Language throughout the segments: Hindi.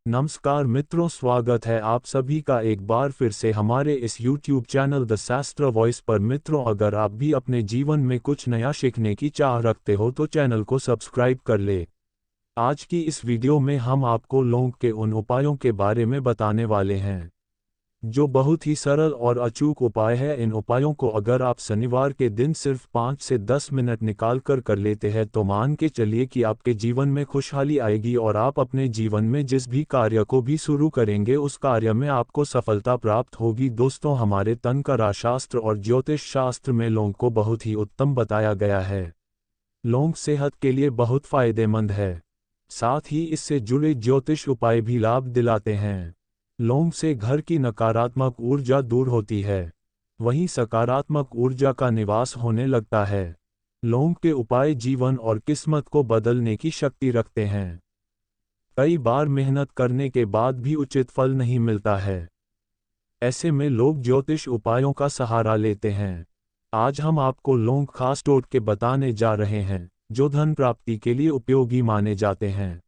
नमस्कार मित्रों, स्वागत है आप सभी का एक बार फिर से हमारे इस YouTube चैनल द शास्त्र वॉइस पर। मित्रों, अगर आप भी अपने जीवन में कुछ नया सीखने की चाह रखते हो तो चैनल को सब्सक्राइब कर ले। आज की इस वीडियो में हम आपको लौंग के उन उपायों के बारे में बताने वाले हैं जो बहुत ही सरल और अचूक उपाय है। इन उपायों को अगर आप शनिवार के दिन सिर्फ 5 से 10 मिनट निकाल कर लेते हैं तो मान के चलिए कि आपके जीवन में खुशहाली आएगी और आप अपने जीवन में जिस भी कार्य को भी शुरू करेंगे उस कार्य में आपको सफलता प्राप्त होगी। दोस्तों, हमारे तंत्र शास्त्र और ज्योतिष शास्त्र में लौंग को बहुत ही उत्तम बताया गया है। लौंग सेहत के लिए बहुत फायदेमंद है, साथ ही इससे जुड़े ज्योतिष उपाय भी लाभ दिलाते हैं। लौंग से घर की नकारात्मक ऊर्जा दूर होती है, वहीं सकारात्मक ऊर्जा का निवास होने लगता है। लौंग के उपाय जीवन और किस्मत को बदलने की शक्ति रखते हैं। कई बार मेहनत करने के बाद भी उचित फल नहीं मिलता है। ऐसे में लोग ज्योतिष उपायों का सहारा लेते हैं। आज हम आपको लौंग खास टोटके बताने जा रहे हैं जो धन प्राप्ति के लिए उपयोगी माने जाते हैं।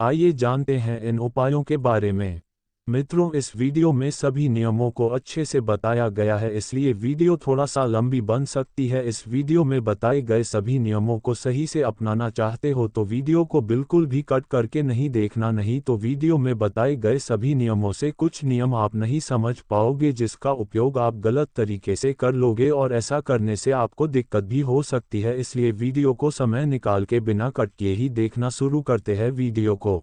आइए जानते हैं इन उपायों के बारे में। मित्रों, इस वीडियो में सभी नियमों को अच्छे से बताया गया है, इसलिए वीडियो थोड़ा सा लंबी बन सकती है। इस वीडियो में बताए गए सभी नियमों को सही से अपनाना चाहते हो तो वीडियो को बिल्कुल भी कट करके नहीं देखना, नहीं तो वीडियो में बताए गए सभी नियमों से कुछ नियम आप नहीं समझ पाओगे जिसका उपयोग आप गलत तरीके से कर लोगे और ऐसा करने से आपको दिक्कत भी हो सकती है। इसलिए वीडियो को समय निकाल के बिना कट किए ही देखना शुरू करते हैं वीडियो को।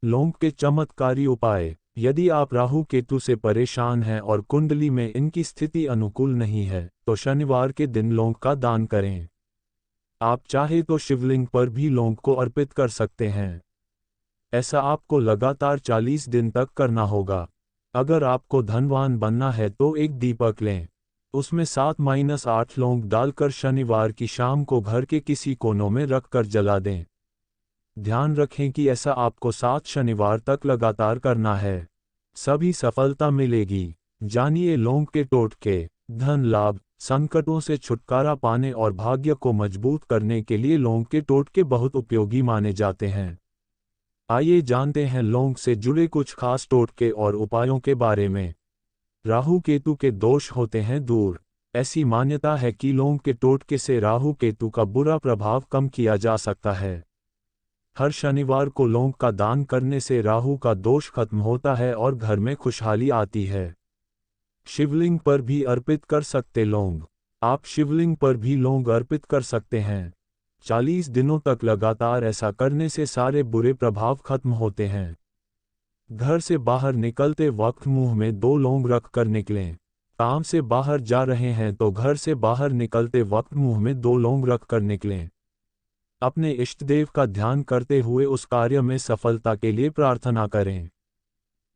लौंग के चमत्कारी उपाय। यदि आप राहु केतु से परेशान हैं और कुंडली में इनकी स्थिति अनुकूल नहीं है तो शनिवार के दिन लौंग का दान करें। आप चाहे तो शिवलिंग पर भी लौंग को अर्पित कर सकते हैं। ऐसा आपको लगातार 40 दिन तक करना होगा। अगर आपको धनवान बनना है तो एक दीपक लें, उसमें 7-8 लौंग डालकर शनिवार की शाम को घर के किसी कोनों में रखकर जला दें। ध्यान रखें कि ऐसा आपको 7 शनिवार तक लगातार करना है, सभी सफलता मिलेगी। जानिए लौंग के टोटके। धन लाभ, संकटों से छुटकारा पाने और भाग्य को मजबूत करने के लिए लौंग के टोटके बहुत उपयोगी माने जाते हैं। आइए जानते हैं लौंग से जुड़े कुछ खास टोटके और उपायों के बारे में। राहु केतु के दोष होते हैं दूर। ऐसी मान्यता है कि लौंग के टोटके से राहु केतु का बुरा प्रभाव कम किया जा सकता है। हर शनिवार को लौंग का दान करने से राहु का दोष खत्म होता है और घर में खुशहाली आती है। शिवलिंग पर भी अर्पित कर सकते लौंग। आप शिवलिंग पर भी लौंग अर्पित कर सकते हैं। 40 दिनों तक लगातार ऐसा करने से सारे बुरे प्रभाव खत्म होते हैं। घर से बाहर निकलते वक्त मुंह में 2 लौंग रख कर निकलें। काम से बाहर जा रहे हैं तो घर से बाहर निकलते वक्त मुंह में 2 लौंग रख कर निकलें। अपने इष्टदेव का ध्यान करते हुए उस कार्य में सफलता के लिए प्रार्थना करें।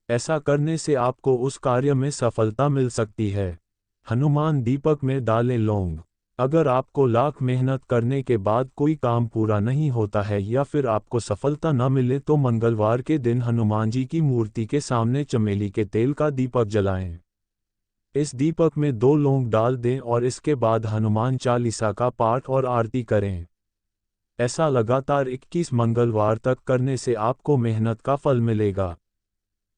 ऐसा करने से आपको उस कार्य में सफलता मिल सकती है। हनुमान दीपक में डालें लौंग। अगर आपको लाख मेहनत करने के बाद कोई काम पूरा नहीं होता है या फिर आपको सफलता न मिले तो मंगलवार के दिन हनुमान जी की मूर्ति के सामने चमेली के तेल का दीपक जलाएं। इस दीपक में 2 लौंग डाल दें और इसके बाद हनुमान चालीसा का पाठ और आरती करें। ऐसा लगातार 21 मंगलवार तक करने से आपको मेहनत का फल मिलेगा।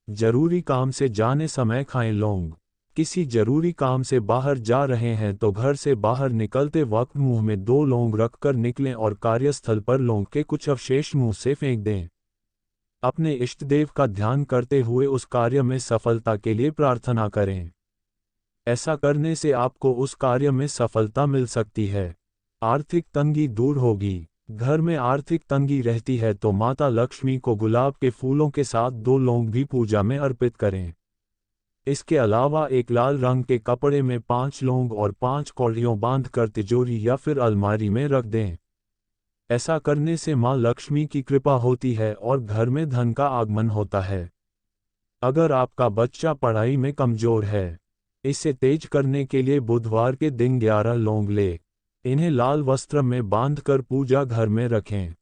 जरूरी काम से जाने समय खाएं लौंग। किसी जरूरी काम से बाहर जा रहे हैं तो घर से बाहर निकलते वक्त मुंह में 2 लौंग रखकर निकलें और कार्यस्थल पर लौंग के कुछ अवशेष मुंह से फेंक दें। अपने इष्टदेव का ध्यान करते हुए उस कार्य में सफलता के लिए प्रार्थना करें। ऐसा करने से आपको उस कार्य में सफलता मिल सकती है। आर्थिक तंगी दूर होगी। घर में आर्थिक तंगी रहती है तो माता लक्ष्मी को गुलाब के फूलों के साथ 2 लौंग भी पूजा में अर्पित करें। इसके अलावा एक लाल रंग के कपड़े में 5 लौंग और 5 कौड़ियों बांधकर तिजोरी या फिर अलमारी में रख दें। ऐसा करने से माँ लक्ष्मी की कृपा होती है और घर में धन का आगमन होता है। अगर आपका बच्चा पढ़ाई में कमजोर है, इसे तेज करने के लिए बुधवार के दिन 11 लौंग ले, इन्हें लाल वस्त्र में बांधकर पूजा घर में रखें।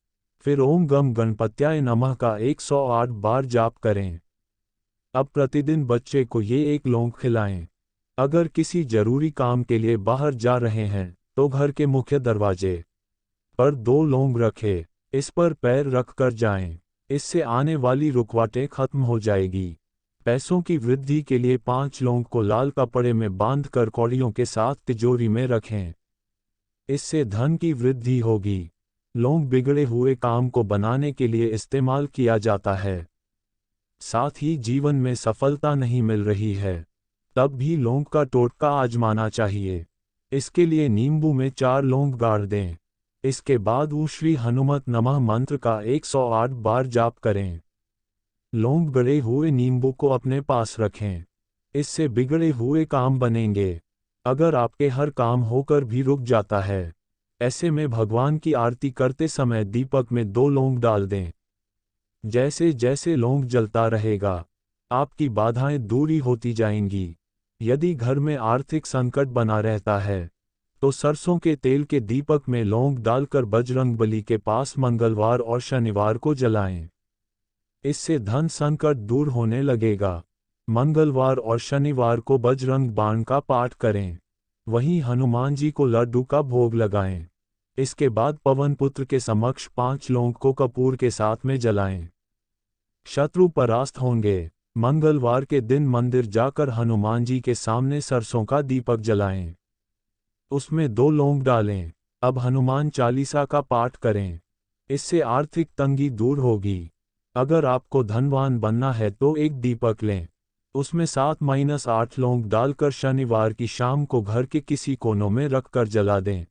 फिर ओम गम गणपत्याय नमः का 108 बार जाप करें। अब प्रतिदिन बच्चे को ये 1 लौंग खिलाएं। अगर किसी जरूरी काम के लिए बाहर जा रहे हैं तो घर के मुख्य दरवाजे पर 2 लौंग रखें। इस पर पैर रखकर जाएं। इससे आने वाली रुकावटें खत्म हो जाएगी। पैसों की वृद्धि के लिए 5 लौंग को लाल कपड़े में बांधकर कौड़ियों के साथ तिजोरी में रखें। इससे धन की वृद्धि होगी। लौंग बिगड़े हुए काम को बनाने के लिए इस्तेमाल किया जाता है। साथ ही जीवन में सफलता नहीं मिल रही है, तब भी लौंग का टोटका आजमाना चाहिए। इसके लिए नींबू में 4 लौंग गाड़ दें। इसके बाद ओम श्री हनुमत नमः मंत्र का 108 बार जाप करें। लौंग गड़े हुए नींबू को अपने पास रखें। इससे बिगड़े हुए काम बनेंगे। अगर आपके हर काम होकर भी रुक जाता है, ऐसे में भगवान की आरती करते समय दीपक में 2 लौंग डाल दें। जैसे जैसे लौंग जलता रहेगा, आपकी बाधाएं दूरी होती जाएंगी। यदि घर में आर्थिक संकट बना रहता है, तो सरसों के तेल के दीपक में लौंग डालकर बजरंगबली के पास मंगलवार और शनिवार को जलाएं। इससे धन संकट दूर होने लगेगा। मंगलवार और शनिवार को बजरंग बाण का पाठ करें। वहीं हनुमान जी को लड्डू का भोग लगाएं। इसके बाद पवन पुत्र के समक्ष 5 लौंग को कपूर के साथ में जलाएं। शत्रु परास्त होंगे। मंगलवार के दिन मंदिर जाकर हनुमान जी के सामने सरसों का दीपक जलाएं। उसमें 2 लौंग डालें। अब हनुमान चालीसा का पाठ करें। इससे आर्थिक तंगी दूर होगी। अगर आपको धनवान बनना है तो एक दीपक लें। उसमें 7-8 लौंग डालकर शनिवार की शाम को घर के किसी कोनों में रखकर जला दें।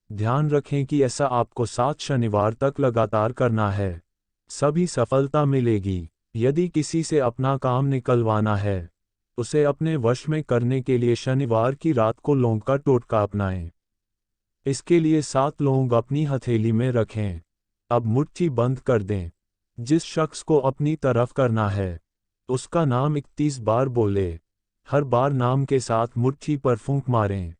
ध्यान रखें कि ऐसा आपको 7 शनिवार तक लगातार करना है। सभी सफलता मिलेगी। यदि किसी से अपना काम निकलवाना है, उसे अपने वश में करने के लिए शनिवार की रात को लौंग का टोटका अपनाएं। इसके लिए 7 लौंग अपनी हथेली में रखें। अब मुट्ठी बंद कर दें। जिस शख्स को अपनी तरफ करना है, उसका नाम 31 बार बोले। हर बार नाम के साथ मुट्ठी पर फूंक मारें।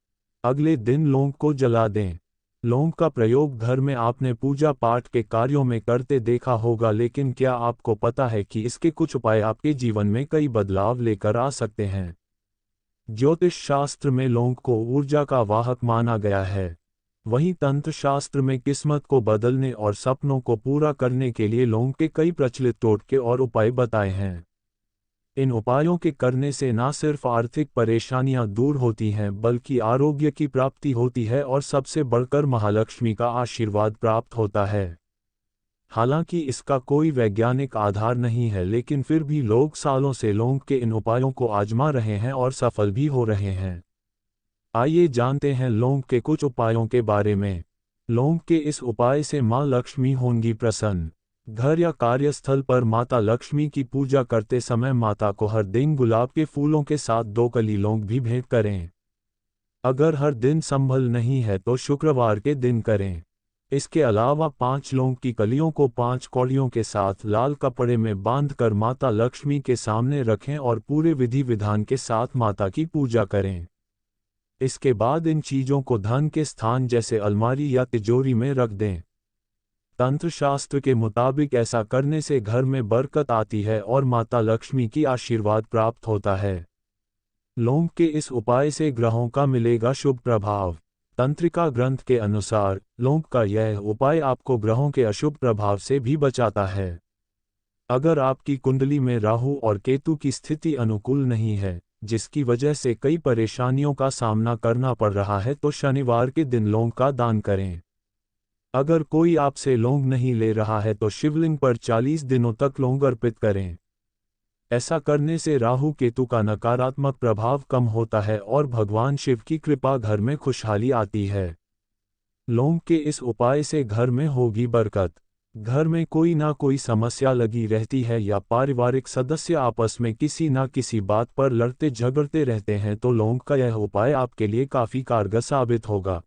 अगले दिन लौंग को जला दें। लौंग का प्रयोग घर में आपने पूजा पाठ के कार्यों में करते देखा होगा, लेकिन क्या आपको पता है कि इसके कुछ उपाय आपके जीवन में कई बदलाव लेकर आ सकते हैं? ज्योतिष शास्त्र में लौंग को ऊर्जा का वाहक माना गया है। वहीं तंत्र शास्त्र में किस्मत को बदलने और सपनों को पूरा करने के लिए लौंग के कई प्रचलित टोटके और उपाय बताए हैं। इन उपायों के करने से न सिर्फ आर्थिक परेशानियां दूर होती हैं, बल्कि आरोग्य की प्राप्ति होती है और सबसे बढ़कर महालक्ष्मी का आशीर्वाद प्राप्त होता है। हालांकि इसका कोई वैज्ञानिक आधार नहीं है, लेकिन फिर भी लोग सालों से लौंग के इन उपायों को आजमा रहे हैं और सफल भी हो रहे हैं। आइए जानते हैं लौंग के कुछ उपायों के बारे में। लौंग के इस उपाय से माँ लक्ष्मी होंगी प्रसन्न। घर या कार्यस्थल पर माता लक्ष्मी की पूजा करते समय माता को हर दिन गुलाब के फूलों के साथ 2 कली लौंग भी भेंट करें। अगर हर दिन संभल नहीं है तो शुक्रवार के दिन करें। इसके अलावा 5 लौंग की कलियों को 5 कौड़ियों के साथ लाल कपड़े में बांधकर माता लक्ष्मी के सामने रखें और पूरे विधि विधान के साथ माता की पूजा करें। इसके बाद इन चीज़ों को धन के स्थान जैसे अलमारी या तिजोरी में रख दें। तंत्र शास्त्र के मुताबिक ऐसा करने से घर में बरकत आती है और माता लक्ष्मी की आशीर्वाद प्राप्त होता है। लौंग के इस उपाय से ग्रहों का मिलेगा शुभ प्रभाव। तंत्रिका ग्रंथ के अनुसार लौंग का यह उपाय आपको ग्रहों के अशुभ प्रभाव से भी बचाता है। अगर आपकी कुंडली में राहु और केतु की स्थिति अनुकूल नहीं है, जिसकी वजह से कई परेशानियों का सामना करना पड़ रहा है, तो शनिवार के दिन लौंग का दान करें। अगर कोई आपसे लौंग नहीं ले रहा है तो शिवलिंग पर 40 दिनों तक लौंग अर्पित करें। ऐसा करने से राहु केतु का नकारात्मक प्रभाव कम होता है और भगवान शिव की कृपा घर में खुशहाली आती है। लौंग के इस उपाय से घर में होगी बरकत। घर में कोई ना कोई समस्या लगी रहती है या पारिवारिक सदस्य आपस में किसी ना किसी बात पर लड़ते झगड़ते रहते हैं, तो लौंग का यह उपाय आपके लिए काफ़ी कारगर साबित होगा।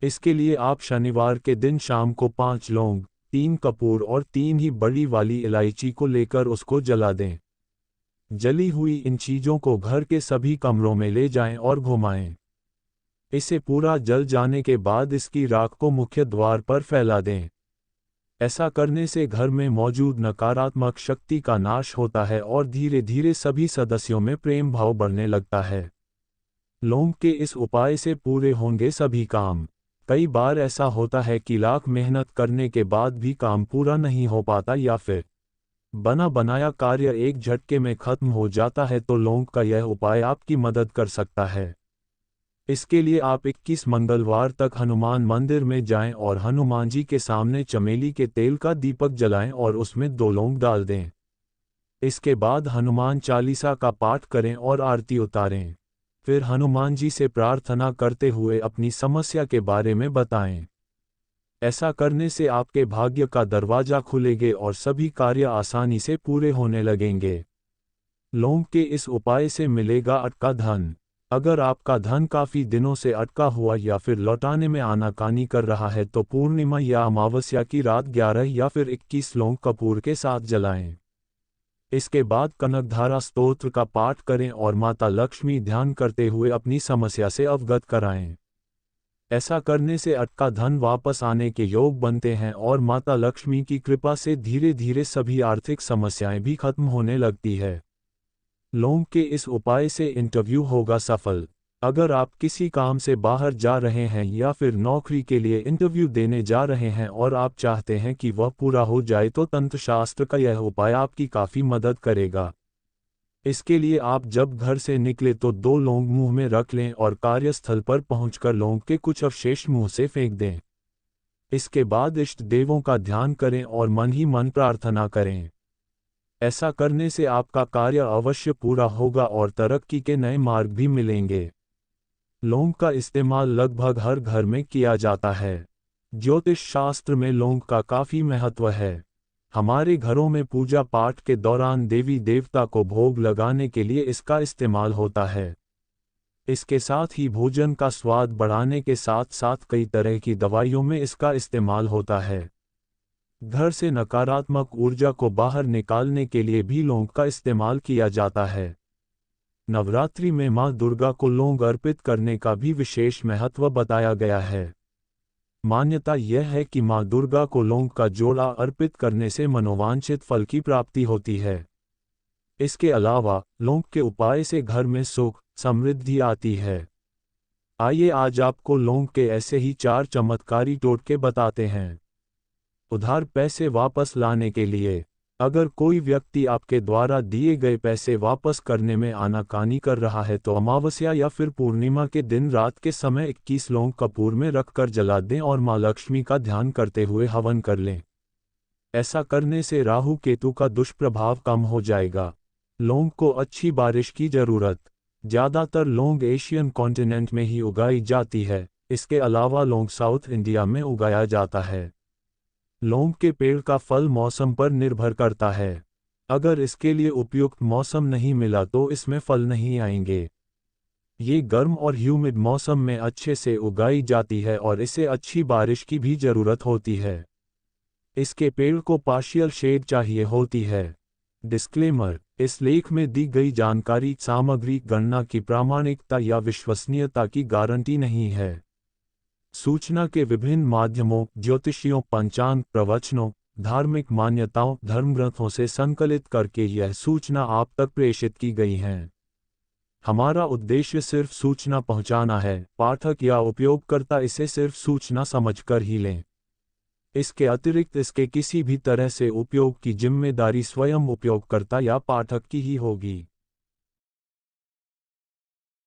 इसके लिए आप शनिवार के दिन शाम को 5 लौंग, 3 कपूर और 3 ही बड़ी वाली इलायची को लेकर उसको जला दें। जली हुई इन चीज़ों को घर के सभी कमरों में ले जाएं और घुमाएं। इसे पूरा जल जाने के बाद इसकी राख को मुख्य द्वार पर फैला दें। ऐसा करने से घर में मौजूद नकारात्मक शक्ति का नाश होता है और धीरे धीरे सभी सदस्यों में प्रेम भाव बढ़ने लगता है। लौंग के इस उपाय से पूरे होंगे सभी काम। कई बार ऐसा होता है कि लाख मेहनत करने के बाद भी काम पूरा नहीं हो पाता या फिर बना बनाया कार्य एक झटके में खत्म हो जाता है, तो लौंग का यह उपाय आपकी मदद कर सकता है। इसके लिए आप 21 मंगलवार तक हनुमान मंदिर में जाएं और हनुमान जी के सामने चमेली के तेल का दीपक जलाएं और उसमें 2 लौंग डाल दें। इसके बाद हनुमान चालीसा का पाठ करें और आरती उतारें। फिर हनुमान जी से प्रार्थना करते हुए अपनी समस्या के बारे में बताएं। ऐसा करने से आपके भाग्य का दरवाजा खुलेंगे और सभी कार्य आसानी से पूरे होने लगेंगे। लौंग के इस उपाय से मिलेगा अटका धन। अगर आपका धन काफ़ी दिनों से अटका हुआ या फिर लौटाने में आनाकानी कर रहा है तो पूर्णिमा या अमावस्या की रात 11 या फिर 21 लौंग कपूर के साथ जलाएं। इसके बाद कनकधारा स्तोत्र का पाठ करें और माता लक्ष्मी ध्यान करते हुए अपनी समस्या से अवगत कराएं। ऐसा करने से अटका धन वापस आने के योग बनते हैं और माता लक्ष्मी की कृपा से धीरे धीरे सभी आर्थिक समस्याएं भी खत्म होने लगती है। लौंग के इस उपाय से इंटरव्यू होगा सफल। अगर आप किसी काम से बाहर जा रहे हैं या फिर नौकरी के लिए इंटरव्यू देने जा रहे हैं और आप चाहते हैं कि वह पूरा हो जाए तो तंत्र शास्त्र का यह उपाय आपकी काफ़ी मदद करेगा। इसके लिए आप जब घर से निकले तो 2 लौंग मुंह में रख लें और कार्यस्थल पर पहुंचकर लौंग के कुछ अवशेष मुंह से फेंक दें। इसके बाद इष्ट देवों का ध्यान करें और मन ही मन प्रार्थना करें। ऐसा करने से आपका कार्य अवश्य पूरा होगा और तरक्की के नए मार्ग भी मिलेंगे। लौंग का इस्तेमाल लगभग हर घर में किया जाता है। ज्योतिष शास्त्र में लौंग का काफ़ी महत्व है। हमारे घरों में पूजा पाठ के दौरान देवी देवता को भोग लगाने के लिए इसका इस्तेमाल होता है। इसके साथ ही भोजन का स्वाद बढ़ाने के साथ साथ कई तरह की दवाइयों में इसका इस्तेमाल होता है। घर से नकारात्मक ऊर्जा को बाहर निकालने के लिए भी लौंग का इस्तेमाल किया जाता है। नवरात्रि में मां दुर्गा को लौंग अर्पित करने का भी विशेष महत्व बताया गया है। मान्यता यह है कि मां दुर्गा को लौंग का जोड़ा अर्पित करने से मनोवांछित फल की प्राप्ति होती है। इसके अलावा लौंग के उपाय से घर में सुख समृद्धि आती है। आइए आज आपको लौंग के ऐसे ही 4 चमत्कारी टोटके बताते हैं। उधार पैसे वापस लाने के लिए, अगर कोई व्यक्ति आपके द्वारा दिए गए पैसे वापस करने में आनाकानी कर रहा है तो अमावस्या या फिर पूर्णिमा के दिन रात के समय 21 लौंग कपूर में रखकर जला दें और मां लक्ष्मी का ध्यान करते हुए हवन कर लें। ऐसा करने से राहु केतु का दुष्प्रभाव कम हो जाएगा। लौंग को अच्छी बारिश की जरूरत। ज़्यादातर लौंग एशियन कॉन्टिनेंट में ही उगाई जाती है। इसके अलावा लौंग साउथ इंडिया में उगाया जाता है। लौंग के पेड़ का फल मौसम पर निर्भर करता है। अगर इसके लिए उपयुक्त मौसम नहीं मिला तो इसमें फल नहीं आएंगे। ये गर्म और ह्यूमिड मौसम में अच्छे से उगाई जाती है और इसे अच्छी बारिश की भी ज़रूरत होती है। इसके पेड़ को पार्शियल शेड चाहिए होती है। डिस्क्लेमर: इस लेख में दी गई जानकारी सामग्री गणना की प्रामाणिकता या विश्वसनीयता की गारंटी नहीं है। सूचना के विभिन्न माध्यमों, ज्योतिषियों, पंचांग, प्रवचनों, धार्मिक मान्यताओं, धर्मग्रंथों से संकलित करके यह सूचना आप तक प्रेषित की गई हैं। हमारा उद्देश्य सिर्फ सूचना पहुंचाना है। पाठक या उपयोगकर्ता इसे सिर्फ सूचना समझकर ही लें। इसके अतिरिक्त इसके किसी भी तरह से उपयोग की जिम्मेदारी स्वयं उपयोगकर्ता या पाठक की ही होगी।